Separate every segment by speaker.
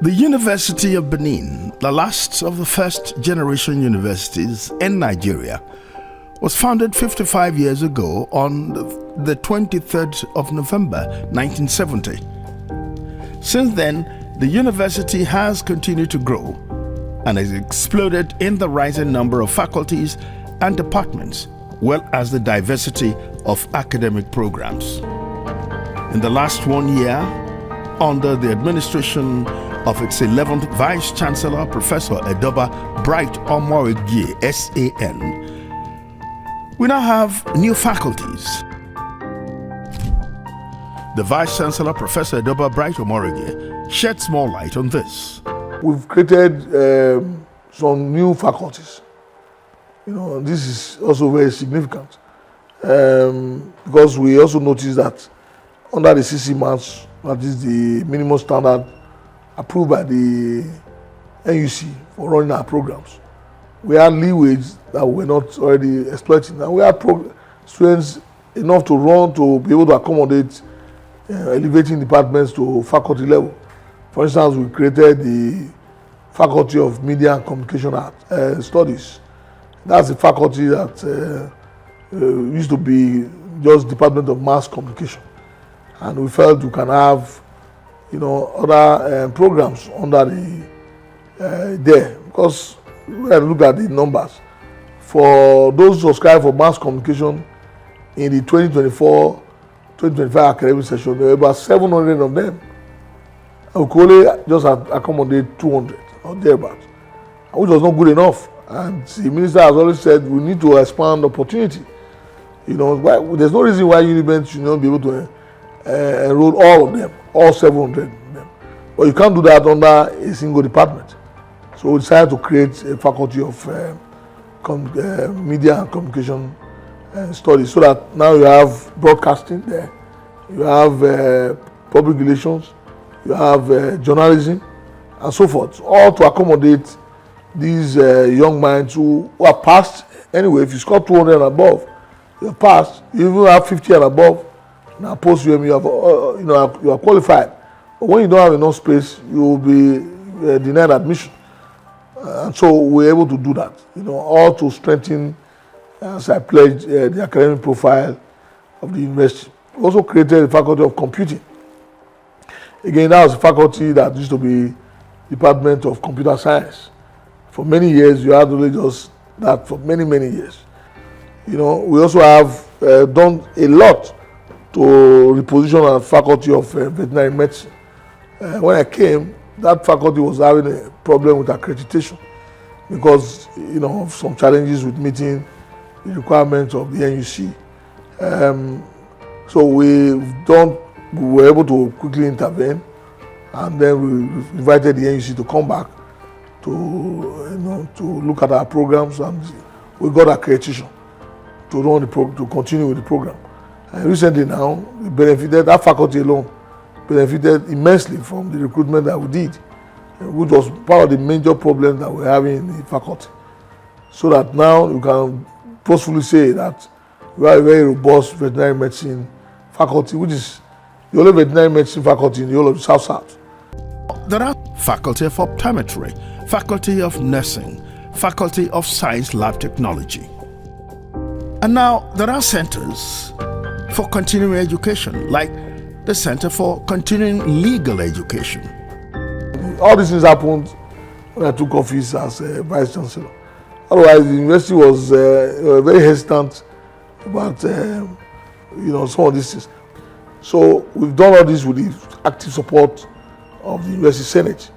Speaker 1: The University of Benin, the last of the first-generation universities in Nigeria, was founded 55 years ago on the 23rd of November 1970. Since then, the university has continued to grow and has exploded in the rising number of faculties and departments, well as the diversity of academic programs. In the last 1 year, under the administration of its 11th Vice Chancellor, Professor Edoba Bright Omoregie, SAN, we now have new faculties. The Vice Chancellor, Professor Edoba Bright Omoregie, sheds more light on this.
Speaker 2: We've created some new faculties. This is also very significant because we also noticed that under the CC Maths, that is the minimum standard approved by the NUC for running our programs, we had leeways that we were not already exploiting. And we had students enough to run to be able to accommodate elevating departments to faculty level. For instance, we created the Faculty of Media and Communication Studies. That's the faculty that used to be just Department of Mass Communication. And we felt we can have, other programs under there, because when I look at the numbers, for those who subscribe for mass communication in the 2024-2025 academic session, there were about 700 of them. And we could only just accommodate 200 or thereabouts, which was not good enough. And the minister has always said we need to expand opportunity. There's no reason why UNIBEN should not be able to enroll all of them, all 700 of them. But you can't do that under a single department. So we decided to create a faculty of media and communication studies, so that now you have broadcasting there, you have public relations, you have journalism, and so forth, all to accommodate these young minds who are passed. Anyway, if you score 200 and above, you're passed. You even have 50 and above. Now, post UM, you are qualified. But when you don't have enough space, you will be denied admission. And so we're able to do that, all to strengthen, as I pledged, the academic profile of the university. We also created the Faculty of Computing. Again, that was a faculty that used to be Department of Computer Science. For many years, you had only just that for many, many years. We also have done a lot to reposition our Faculty of Veterinary Medicine. When I came, that faculty was having a problem with accreditation because, of some challenges with meeting the requirements of the NUC. So we were able to quickly intervene, and then we invited the NUC to come back to look at our programs, and we got accreditation to run to continue with the program. And recently now, we benefited, that faculty alone benefited immensely from the recruitment that we did, which was part of the major problem that we're having in the faculty. So that now you can forcefully say that we have a very robust veterinary medicine faculty, which is the only veterinary medicine faculty in the whole of the South.
Speaker 1: There are Faculty of Optometry, Faculty of Nursing, Faculty of Science Lab Technology. And now there are centers for continuing education, like the Center for Continuing Legal Education.
Speaker 2: All these things happened when I took office as Vice Chancellor. Otherwise, the university was very hesitant about some of these things. So we've done all this with the active support of the University Senate.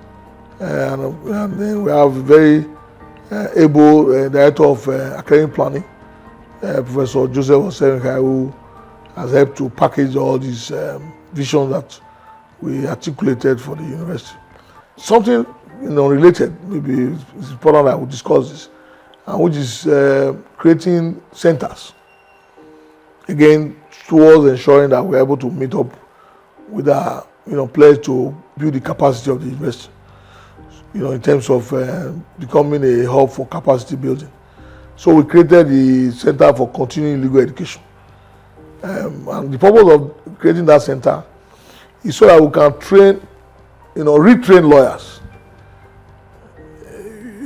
Speaker 2: And then we have a very able Director of Academic Planning, Professor Joseph Oserenkai, who has helped to package all these visions that we articulated for the university. Something related, maybe it's important I will discuss this, which is creating centers. Again, towards ensuring that we're able to meet up with our pledge to build the capacity of the university, in terms of becoming a hub for capacity building. So we created the Center for Continuing Legal Education. And the purpose of creating that center is so that we can train, retrain lawyers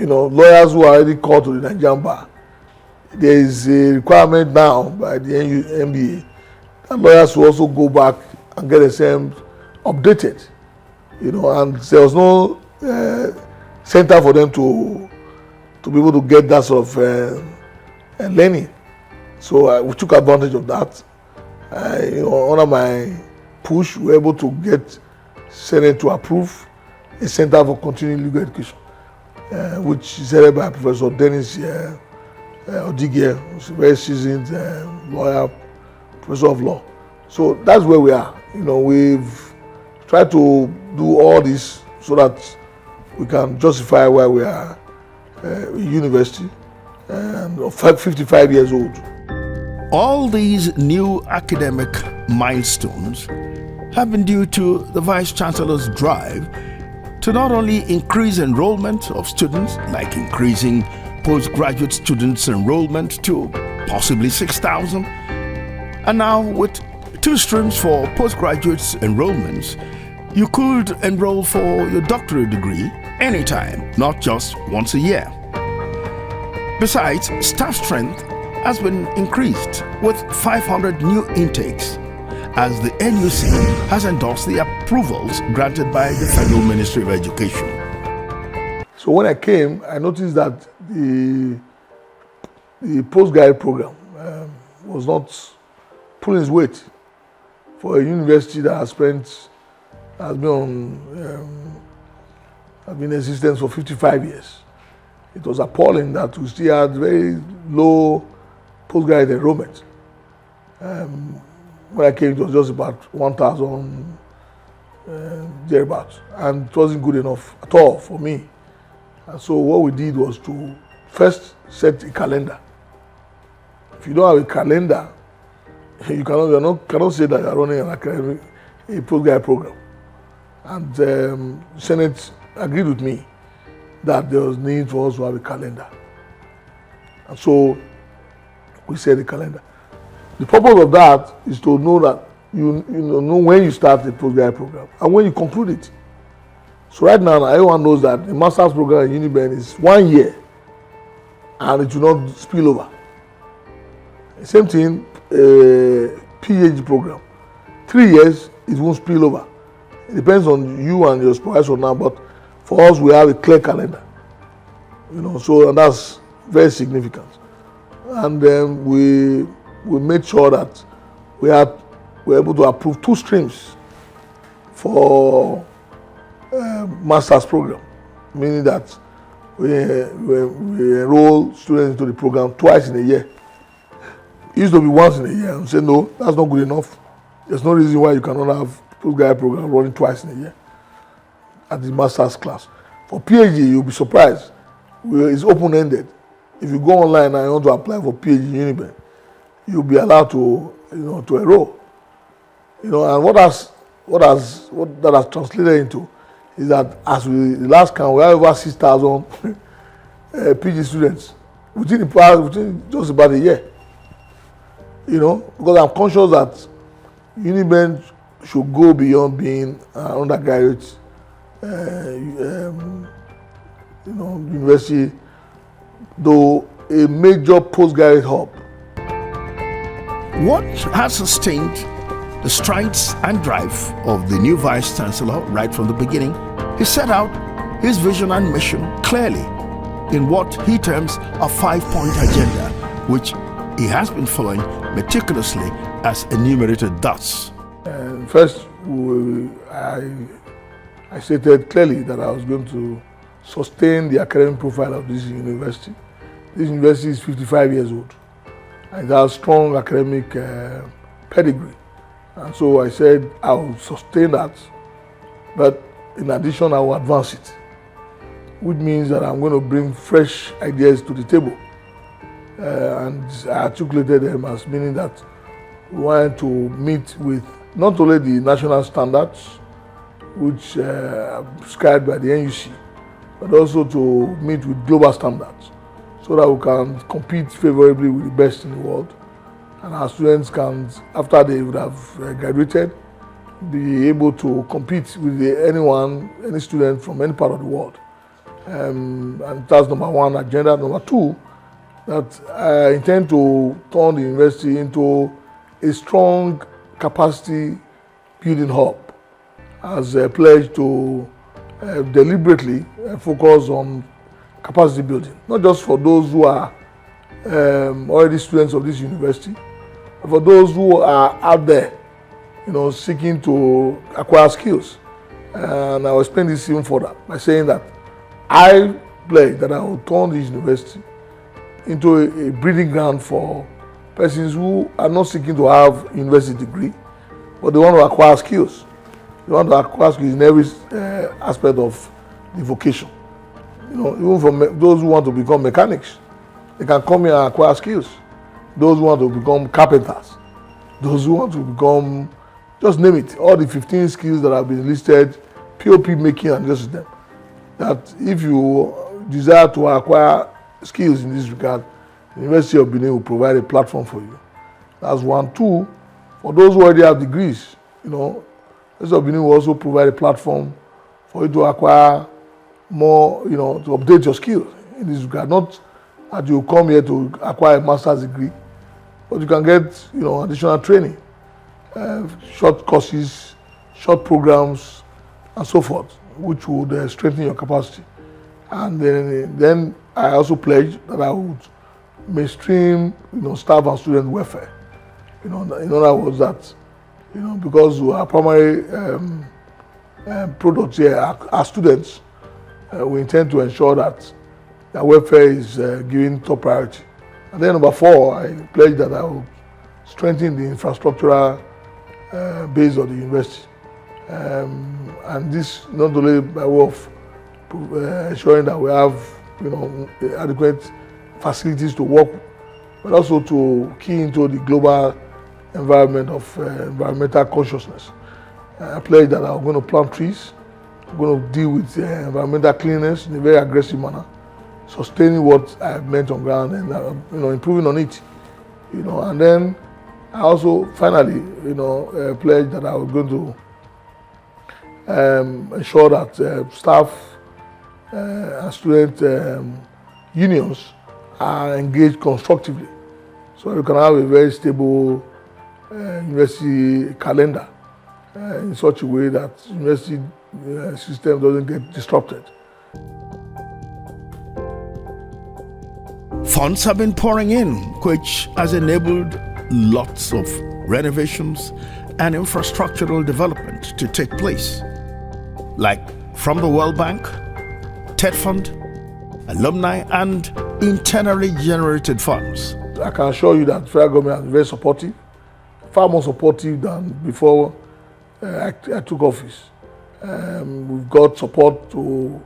Speaker 2: lawyers who are already called to the Nigerian bar, there is a requirement now by the NBA that lawyers will also go back and get themselves updated, and there was no center for them to be able to get that sort of learning. So we took advantage of that. Under my push, we were able to get Senate to approve a Center for Continuing Legal Education, which is headed by Professor Dennis Odige, who's a very seasoned lawyer, professor of law. So that's where we are. We've tried to do all this so that we can justify why we are a university and 55 years old.
Speaker 1: All these new academic milestones have been due to the Vice Chancellor's drive to not only increase enrollment of students, like increasing postgraduate students' enrollment to possibly 6,000, and now with 2 streams for postgraduate enrollments, you could enroll for your doctorate degree anytime, not just once a year. Besides, staff strength has been increased with 500 new intakes, as the NUC has endorsed the approvals granted by the Federal Ministry of Education.
Speaker 2: So when I came, I noticed that the postgraduate program was not pulling its weight for a university that has been in existence for 55 years. It was appalling that we still had very low postgraduate enrollment. When I came, it was just about 1,000 thereabouts, and it wasn't good enough at all for me. And so what we did was to first set a calendar. If you don't have a calendar, you cannot say that you are running a postgraduate program. And Senate agreed with me that there was need for us to have a calendar. And so we set a calendar. The purpose of that is to know that you know when you start the postgraduate program and when you conclude it. So right now, everyone knows that the master's program in UNIBEN is 1 year and it will not spill over. Same thing, PhD program. 3 years, it won't spill over. It depends on you and your supervisor now, but for us, we have a clear calendar. So and that's very significant. And then we made sure that we were able to approve 2 streams for master's program, meaning that we enroll students into the program twice in a year. It used to be once in a year, and say no, that's not good enough. There's no reason why you cannot have postgraduate program running twice in a year at the master's class. For PhD, you'll be surprised. It's open-ended. If you go online and you want to apply for PhD in UNIBEN, you'll be allowed to enroll. And what that has translated into is that as the last count, we have over 6,000 PhD students within just about a year. Because I'm conscious that UNIBEN should go beyond being an undergraduate university, though a major postgraduate hub.
Speaker 1: What has sustained the strides and drive of the new Vice Chancellor right from the beginning? He set out his vision and mission clearly in what he terms a 5-point agenda, which he has been following meticulously as enumerated thus.
Speaker 2: First, I stated clearly that I was going to sustain the academic profile of this university. This university is 55 years old and it has strong academic pedigree. And so I said I will sustain that, but in addition I will advance it, which means that I'm going to bring fresh ideas to the table. And I articulated them as meaning that we wanted to meet with not only the national standards, which are prescribed by the NUC, but also to meet with global standards so that we can compete favorably with the best in the world. And our students can, after they would have graduated, be able to compete with any student from any part of the world. And that's number one agenda. Number two, that I intend to turn the university into a strong capacity building hub as a pledge to deliberately focus on capacity building, not just for those who are already students of this university, but for those who are out there, seeking to acquire skills. And I will explain this even further by saying that I pledge that I will turn this university into a breeding ground for persons who are not seeking to have a university degree, but they want to acquire skills. They want to acquire skills in every aspect of the vocation. Even for those who want to become mechanics, they can come here and acquire skills. Those who want to become carpenters, those who want to become, just name it, all the 15 skills that have been listed, POP making and just them. That if you desire to acquire skills in this regard, the University of Benin will provide a platform for you. That's one. Two, for those who already have degrees, the University of Benin will also provide a platform for you to acquire more, to update your skills in this regard. Not that you come here to acquire a master's degree, but you can get, additional training, short courses, short programs, and so forth, which would strengthen your capacity. And then I also pledge that I would mainstream, staff and student welfare. In other words, that, because our primary products here are students, we intend to ensure that their welfare is given top priority. And then number four, I pledge that I will strengthen the infrastructural base of the university. And this not only by way of ensuring that we have adequate facilities to work, but also to key into the global environment of environmental consciousness. I pledge that I'm going to plant trees, I'm going to deal with environmental cleanliness in a very aggressive manner, sustaining what I've meant on ground and improving on it. And then I also finally pledge that I was going to ensure that staff and student unions are engaged constructively, so you can have a very stable university calendar in such a way that university system doesn't get disrupted.
Speaker 1: Funds have been pouring in, which has enabled lots of renovations and infrastructural development to take place, like from the World Bank, TED Fund, alumni, and internally generated funds.
Speaker 2: I can assure you that the federal government has been very supportive, far more supportive than before I took office. We've got support to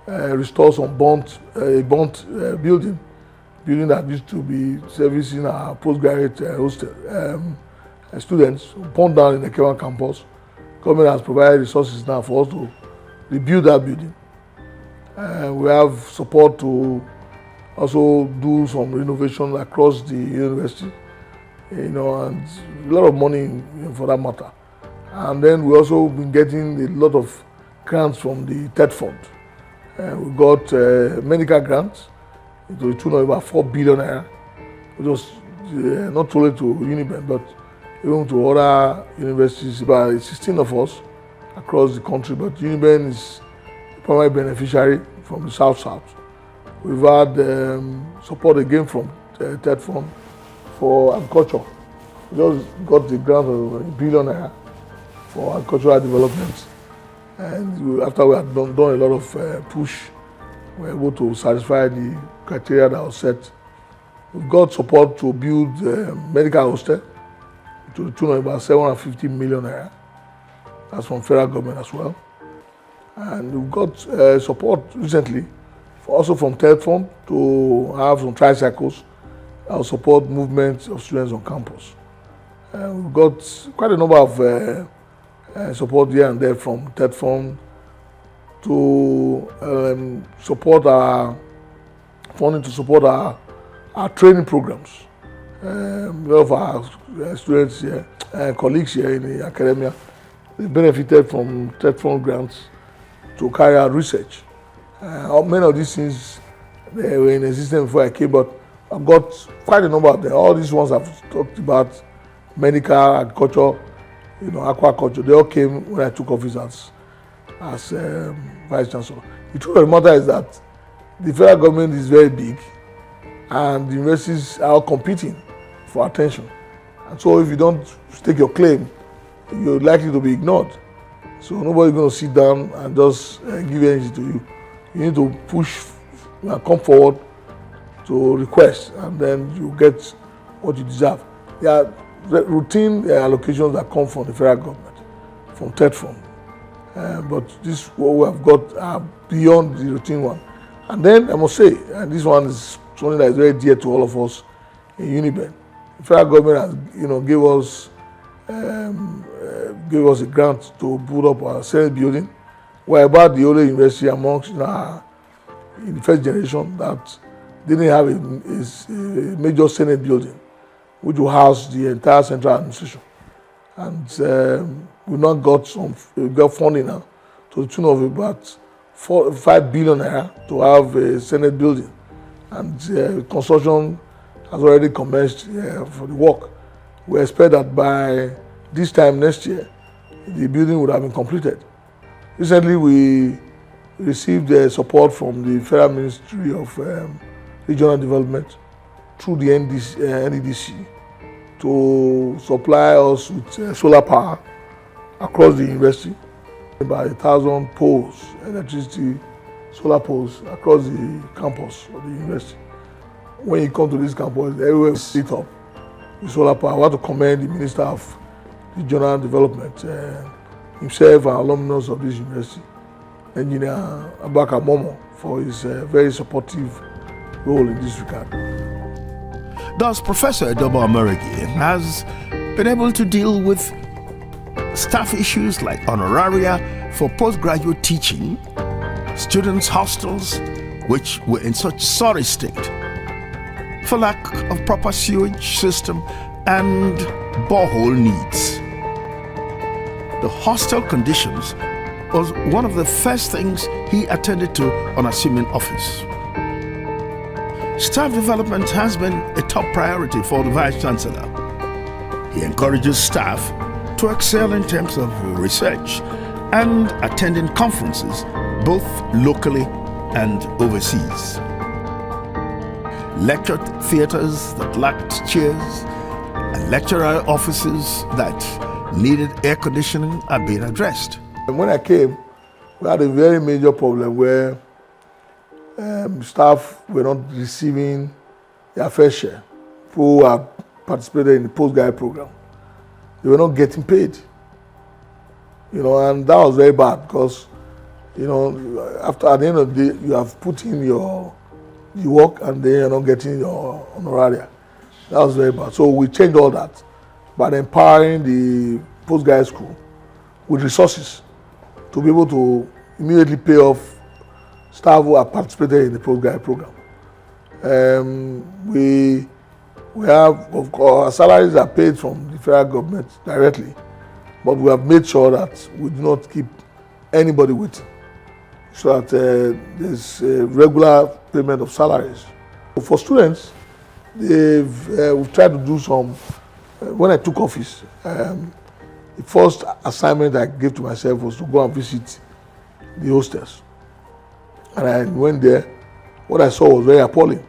Speaker 2: restore some bond building that used to be servicing our postgraduate hostel students, born down in the Kewan campus. Government has provided resources now for us to rebuild that building. We have support to also do some renovation across the university, and a lot of money for that matter. And then we also been getting a lot of grants from the TED Fund. We got medical grants to the tune of about 4 billion naira, which was not only to UNIBEN, but even to other universities, about 16 of us across the country. But UNIBEN is the primary beneficiary from the South. We've had support again from TED Fund for agriculture. We just got the grant of 1 billion naira for agricultural development. And after we had done a lot of push, we were able to satisfy the criteria that was set. We've got support to build medical hostel to the tune of about 750 million naira. That's from federal government as well. And we've got support recently, also from TED Fund, to have some tricycles that will support movement of students on campus. We've got quite a number of support here and there from TED Fund to support our funding to support our training programs. A lot of our students here, colleagues here in the academia, they benefited from TED Fund grants to carry out research Many of these things they were in existence before I came, but I've got quite a number of them. All these ones I've talked about, medical, agriculture, aquaculture, they all came when I took office as Vice Chancellor. The truth of the matter is that the federal government is very big and the universities are all competing for attention. And so if you don't stake your claim, you're likely to be ignored. So nobody's going to sit down and just give energy to you. You need to push and come forward to request, and then you get what you deserve. There are routine allocations that come from the federal government, from third fund. But this what we have got are beyond the routine one. And then I must say, and this one is something that is very dear to all of us in UNIBEN. The federal government has gave us a grant to put up our Senate building. We're about the only university amongst in the first generation that didn't have a major Senate building, which will house the entire central administration. And we now got funding now to the tune of about 5 billion naira to have a Senate building. And construction has already commenced for the work. We expect that by this time next year, the building would have been completed. Recently, we received support from the Federal Ministry of Regional Development through the NDDC to supply us with solar power across the university. About 1,000 poles, electricity, solar poles across the campus of the university. When you come to this campus, everywhere is lit up with solar power. I want to commend the Minister of Regional Development, himself and alumnus of this university, Engineer Abaka Momo, for his very supportive role in this regard.
Speaker 1: Thus, Professor Edoba Omoregie has been able to deal with staff issues like honoraria for postgraduate teaching, students' hostels, which were in such sorry state, for lack of proper sewage system and borehole needs. The hostel conditions was one of the first things he attended to on assuming office. Staff development has been a top priority for the Vice Chancellor. He encourages staff to excel in terms of research and attending conferences, both locally and overseas. Lecture theaters that lacked chairs and lecturer offices that needed air conditioning are being addressed.
Speaker 2: And when I came, we had a very major problem where staff were not receiving their fair share who had participated in the postgrad program. They were not getting paid. And that was very bad because, at the end of the day, you have put in your work and then you're not getting your honoraria. That was very bad. So we changed all that by empowering the postgrad school with resources to be able to immediately pay off staff who have participated in the postgrad program. We have, of course, our salaries are paid from the federal government directly, but we have made sure that we do not keep anybody waiting, so that there's a regular payment of salaries. For students, we've tried to do some. When I took office, the first assignment I gave to myself was to go and visit the hostels. And I went there. What I saw was very appalling.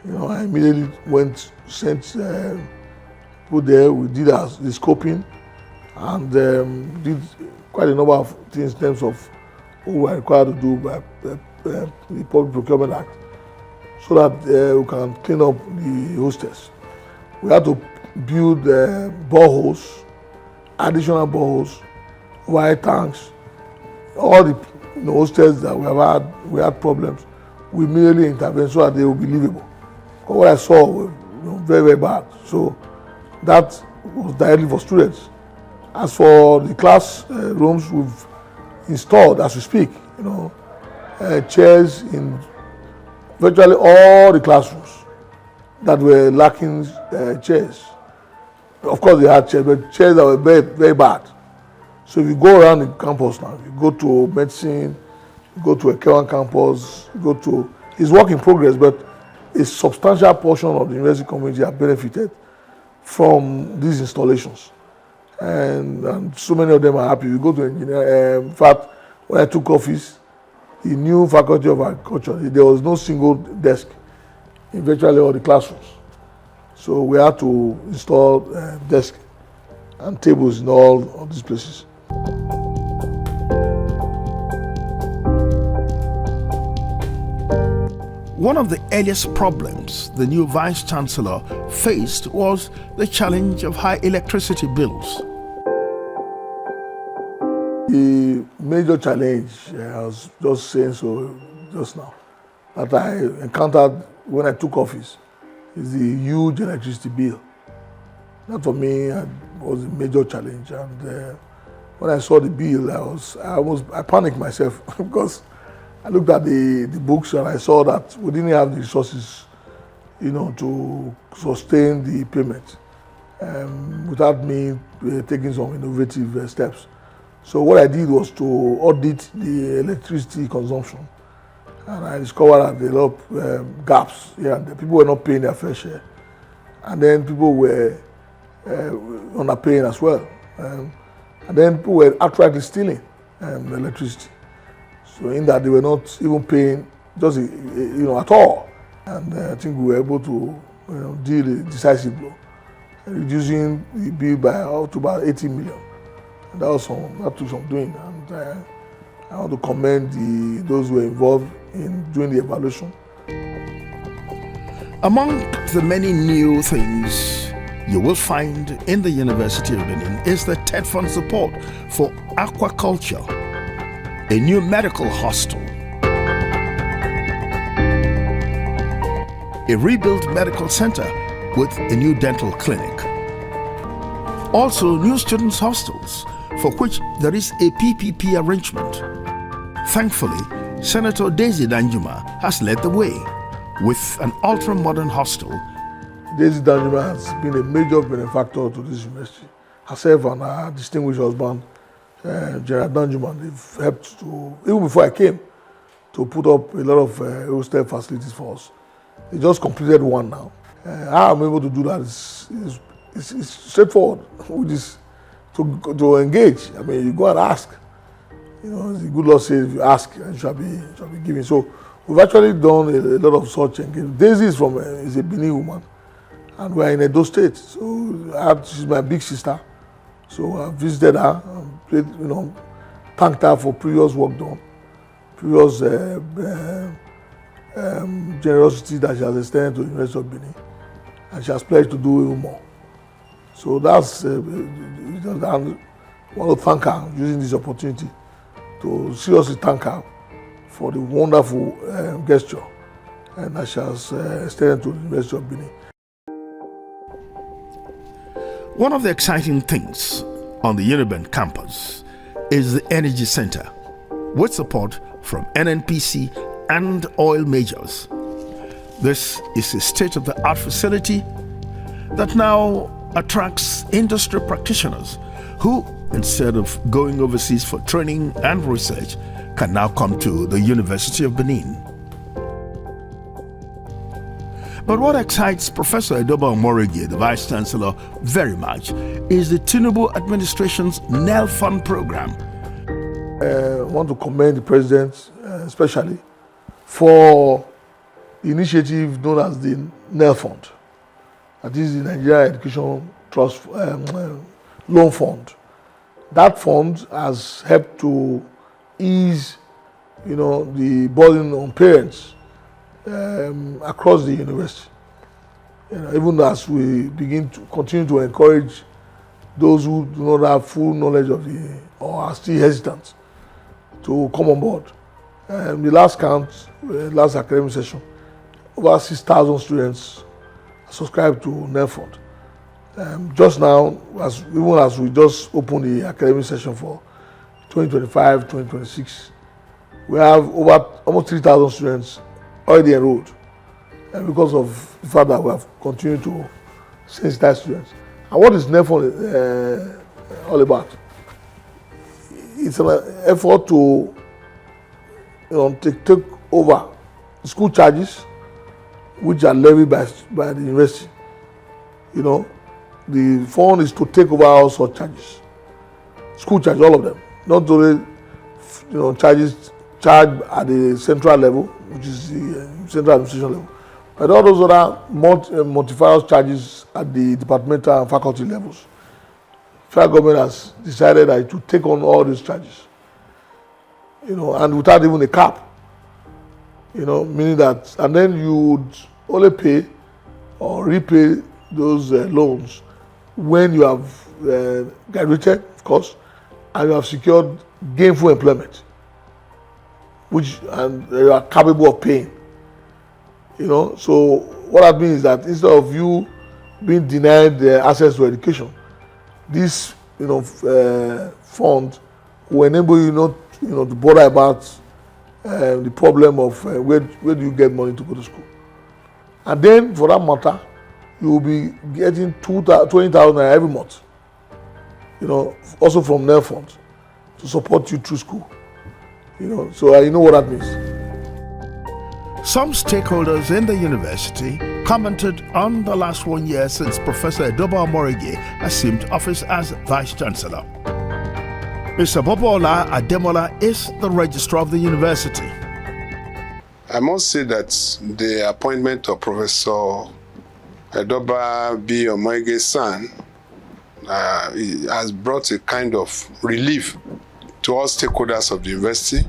Speaker 2: I immediately sent people there. We did the scoping and did quite a number of things in terms of what we are required to do by the Public Procurement Act, so that we can clean up the hostels. We had to build boreholes, additional boreholes, wire tanks, all the hostels that we had problems. We immediately intervened so that they will be livable. Because what I saw was very, very bad. So that was directly for students. As for the class rooms, we've installed, as we speak, chairs in virtually all the classrooms that were lacking chairs. Of course, they had chairs, but chairs that were very, very bad. So if you go around the campus now, you go to medicine, go to a K1 campus, it's work in progress, but a substantial portion of the university community have benefited from these installations. And so many of them are happy. We go to engineering. In fact, when I took office, the new faculty of agriculture, there was no single desk in virtually all the classrooms. So we had to install desks and tables in all of these places.
Speaker 1: One of the earliest problems the new Vice Chancellor faced was the challenge of high electricity bills.
Speaker 2: The major challenge, I was just saying so just now, that I encountered when I took office is the huge electricity bill. That for me was a major challenge. And when I saw the bill, I panicked myself because I looked at the books and I saw that we didn't have the resources, to sustain the payment without me taking some innovative steps. So what I did was to audit the electricity consumption, and I discovered that there were a lot of gaps here and there. People were not paying their fair share, and then people were underpaying as well, and then people were outrightly stealing electricity. So in that they were not even paying just at all, and I think we were able to deal a decisive blow, reducing the bill by up to about 80 million. And that took some doing, and I want to commend those who were involved in doing the evaluation. Among
Speaker 1: the many new things you will find in the University of Benin is the TED Fund support for aquaculture, a new medical hostel, a rebuilt medical center with a new dental clinic, also new students' hostels, for which there is a PPP arrangement. Thankfully, Senator Daisy Danjuma has led the way with an ultra-modern hostel.
Speaker 2: Daisy Danjuma has been a major benefactor to this university. Herself and her distinguished husband, Gerard Danjuma, they've helped to, even before I came, to put up a lot of hostel facilities for us. They just completed one now. How I'm able to do that is straightforward, which is to engage. I mean, you go and ask. The good Lord says, if you ask, you shall be given. So we've actually done a lot of such engagement. Daisy is a Benin woman, and we're in Edo State. So she's my big sister. So I visited her, and thanked her for previous work done, previous generosity that she has extended to the University of Benin, and she has pledged to do even more. So that's, I want to thank her using this opportunity to seriously thank her for the wonderful gesture that she has extended to the University of Benin.
Speaker 1: One of the exciting things on the UNIBEN campus is the Energy Center, with support from NNPC and oil majors. This is a state-of-the-art facility that now attracts industry practitioners who, instead of going overseas for training and research, can now come to the University of Benin. But what excites Professor Edoba Omoregie, the Vice Chancellor, very much is the Tinubu administration's NEL Fund program.
Speaker 2: I want to commend the President especially for the initiative known as the NEL Fund. That is the Nigeria Education Trust Loan Fund. That fund has helped to ease, the burden on parents across the university. Even as we begin to continue to encourage those who do not have full knowledge of or are still hesitant to come on board. The last count, last academic session, over 6,000 students subscribed to NEL Fund. Just now, even as we just opened the academic session for 2025-2026, we have over almost 3,000 students already enrolled, because of the fact that we have continued to sensitize students. And what is NEL Fund all about? It's an effort to take over school charges, which are levied by the university. The fund is to take over all such charges, school charges, all of them, not only charges charged at the central level, which is the central administration level, but all those other multifarious charges at the departmental and faculty levels. Federal government has decided that it will take on all these charges, and without even a cap, meaning that, and then you would only pay or repay those loans when you have graduated, of course, and you have secured gainful employment, which and you are capable of paying. So what that means is that instead of you being denied access to education, this fund will enable you not to bother about the problem of where do you get money to go to school. And then for that matter, you will be getting 20,000 every month, also from their fund to support you through school. So you know what that means.
Speaker 1: Some stakeholders in the university commented on the last 1 year since Professor Edoba Omoregie assumed office as Vice Chancellor. Mr. Bobola Ademola is the registrar of the university.
Speaker 3: I must say that the appointment of Professor Edoba B. Omoregie's son has brought a kind of relief to all stakeholders of the university.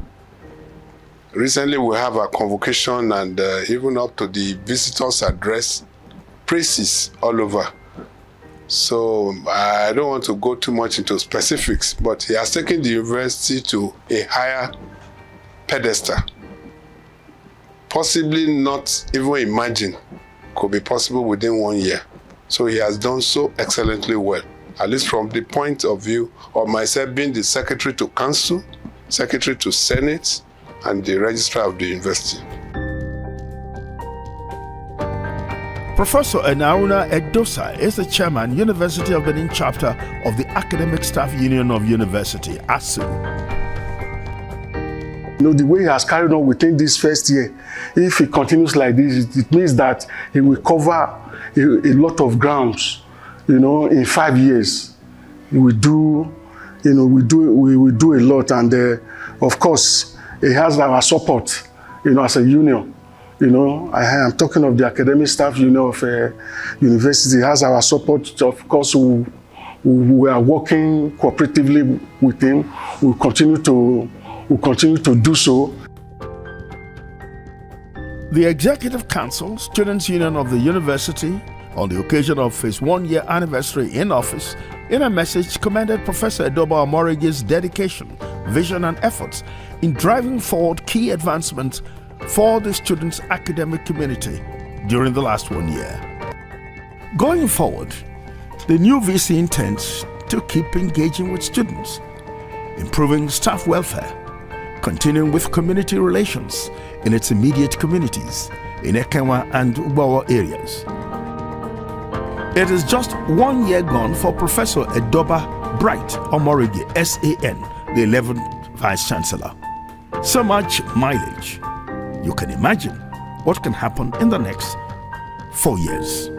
Speaker 3: Recently, we have a convocation and even up to the visitors' address, praises all over. So I don't want to go too much into specifics, but he has taken the university to a higher pedestal. Possibly not even imagined could be possible within 1 year. So he has done so excellently well, at least from the point of view of myself being the Secretary to Council, Secretary to Senate, and the Registrar of the University.
Speaker 1: Professor Enauna Edosa is the chairman, University of Benin chapter of the Academic Staff Union of University, ASU.
Speaker 4: The way he has carried on within this first year, if he continues like this, it means that he will cover a lot of grounds, in 5 years. He will do, we will do a lot, and of course, he has our support, as a union. I am talking of the Academic Staff Union of University. He has our support. Of course, we are working cooperatively with him. We'll continue to do so.
Speaker 1: The Executive Council, Students' Union of the University, on the occasion of his 1 year anniversary in office, in a message commended Professor Edoba Omoregie's dedication, vision and efforts in driving forward key advancements for the students' academic community during the last 1 year. Going forward, the new VC intends to keep engaging with students, improving staff welfare, continuing with community relations in its immediate communities in Ekenwa and Ubawa areas. It is just 1 year gone for Professor Edoba Bright Omoregie, SAN, the 11th Vice Chancellor. So much mileage. You can imagine what can happen in the next 4 years.